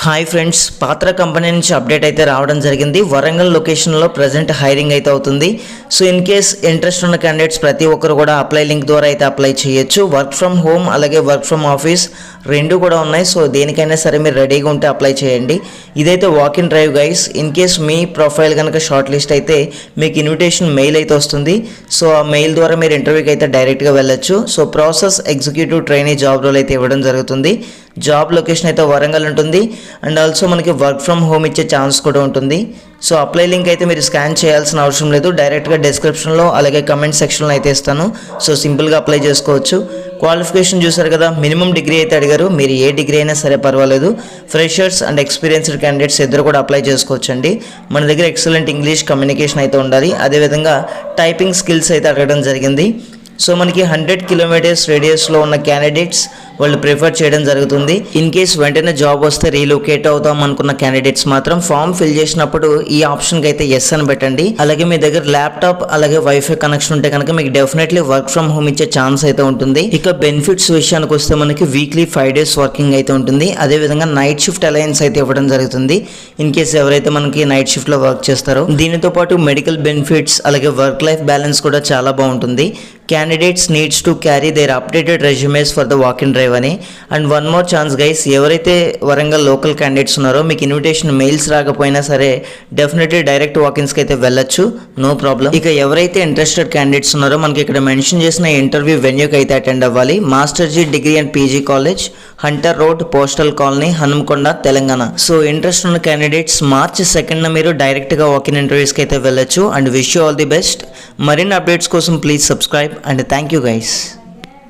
Hi friends, పాత్ర company నుంచి update అయితే రావడం జరిగింది. వరంగల్ లొకేషన్లో ప్రజెంట్ హైరింగ్ అయితే అవుతుంది. సో ఇన్ కేస్ ఇంట్రెస్ట్ ఉన్న క్యాండిడేట్స్ ప్రతి ఒక్కరు కూడా అప్లై లింక్ ద్వారా అయితే అప్లై చేయొచ్చు. వర్క్ ఫ్రమ్ హోమ్ అలాగే వర్క్ ఫ్రమ్ ఆఫీస్ రెండు కూడా ఉన్నాయి. సో దేనికైనా సరే మీరు రెడీగా ఉంటే అప్లై చేయండి. ఇదైతే walk in drive guys. In case me profile కనుక షార్ట్ లిస్ట్ అయితే మీకు ఇన్విటేషన్ మెయిల్ అయితే వస్తుంది. సో ఆ మెయిల్ ద్వారా మీరు ఇంటర్వ్యూకి అయితే డైరెక్ట్గా వెళ్ళొచ్చు. So process executive trainee job role అయితే ఇవ్వడం జరుగుతుంది. జాబ్ లొకేషన్ అయితే వరంగల్ ఉంటుంది అండ్ ఆల్సో మనకి వర్క్ ఫ్రమ్ హోమ్ ఇచ్చే ఛాన్స్ కూడా ఉంటుంది. సో అప్లై లింక్ అయితే మీరు స్కాన్ చేయాల్సిన అవసరం లేదు. డైరెక్ట్గా డిస్క్రిప్షన్లో అలాగే కమెంట్ సెక్షన్లో అయితే ఇస్తాను. సో సింపుల్గా అప్లై చేసుకోవచ్చు. క్వాలిఫికేషన్ చూసారు కదా, మినిమం డిగ్రీ అయితే అడిగారు. మీరు ఏ డిగ్రీ అయినా సరే పర్వాలేదు. ఫ్రెషర్స్ అండ్ ఎక్స్పీరియన్స్డ్ క్యాండిడేట్స్ ఇద్దరు కూడా అప్లై చేసుకోవచ్చు అండి. మన దగ్గర ఎక్సలెంట్ ఇంగ్లీష్ కమ్యూనికేషన్ అయితే ఉండాలి. అదేవిధంగా టైపింగ్ స్కిల్స్ అయితే అడగడం జరిగింది. సో మనకి 100 కిలోమీటర్స్ రేడియస్లో ఉన్న క్యాండిడేట్స్ వాళ్ళు ప్రిఫర్ చేయడం జరుగుతుంది. ఇన్ కేస్ వెంటనే జాబ్ వస్తే రీలొకేట్ అవుతాం అనుకున్న క్యాండిడేట్స్ మాత్రం ఫామ్ ఫిల్ చేసినప్పుడు ఈ ఆప్షన్కి అయితే ఎస్ అని పెట్టండి. అలాగే మీ దగ్గర ల్యాప్టాప్ అలాగే వైఫై కనెక్షన్ ఉంటే కనుక మీకు డెఫినెట్లీ వర్క్ ఫ్రమ్ హోమ్ ఇచ్చే ఛాన్స్ అయితే ఉంటుంది. ఇక బెనిఫిట్స్ విషయానికి వస్తే మనకి వీక్లీ 5 days వర్కింగ్ అయితే ఉంటుంది. అదేవిధంగా నైట్ షిఫ్ట్ అలయన్స్ అయితే ఇవ్వడం జరుగుతుంది. ఇన్ కేస్ ఎవరైతే మనకి నైట్ షిఫ్ట్లో వర్క్ చేస్తారో దీనితో పాటు మెడికల్ బెనిఫిట్స్ అలాగే వర్క్ లైఫ్ బ్యాలెన్స్ కూడా చాలా బాగుంటుంది. Candidates needs to carry their updated resumes for the walk-in drive అని. And one more chance guys, ఎవరైతే వరంగల్ లోకల్ క్యాండిడేట్స్ ఉన్నారో మీకు ఇన్విటేషన్ మెయిల్స్ రాకపోయినా సరే డెఫినెట్లీ డైరెక్ట్ వాకిన్స్కి అయితే వెళ్ళొచ్చు, నో ప్రాబ్లం. ఇక ఎవరైతే ఇంట్రెస్టెడ్ క్యాండిడేట్స్ ఉన్నారో మనకి ఇక్కడ మెన్షన్ చేసిన ఇంటర్వ్యూ వెన్యూకి అయితే అటెండ్ అవ్వాలి. Masterji degree and PG college, Hunter Road, postal colony, Hanamkonda, Telangana. So interest ఉన్న క్యాండిడేట్స్ March 2nd మీరు డైరెక్ట్గా వాకిన్ ఇంటర్వ్యూస్కి అయితే వెళ్ళొచ్చు. And wish you all the best. మరిన్ని అప్డేట్స్ కోసం please subscribe and thank you guys.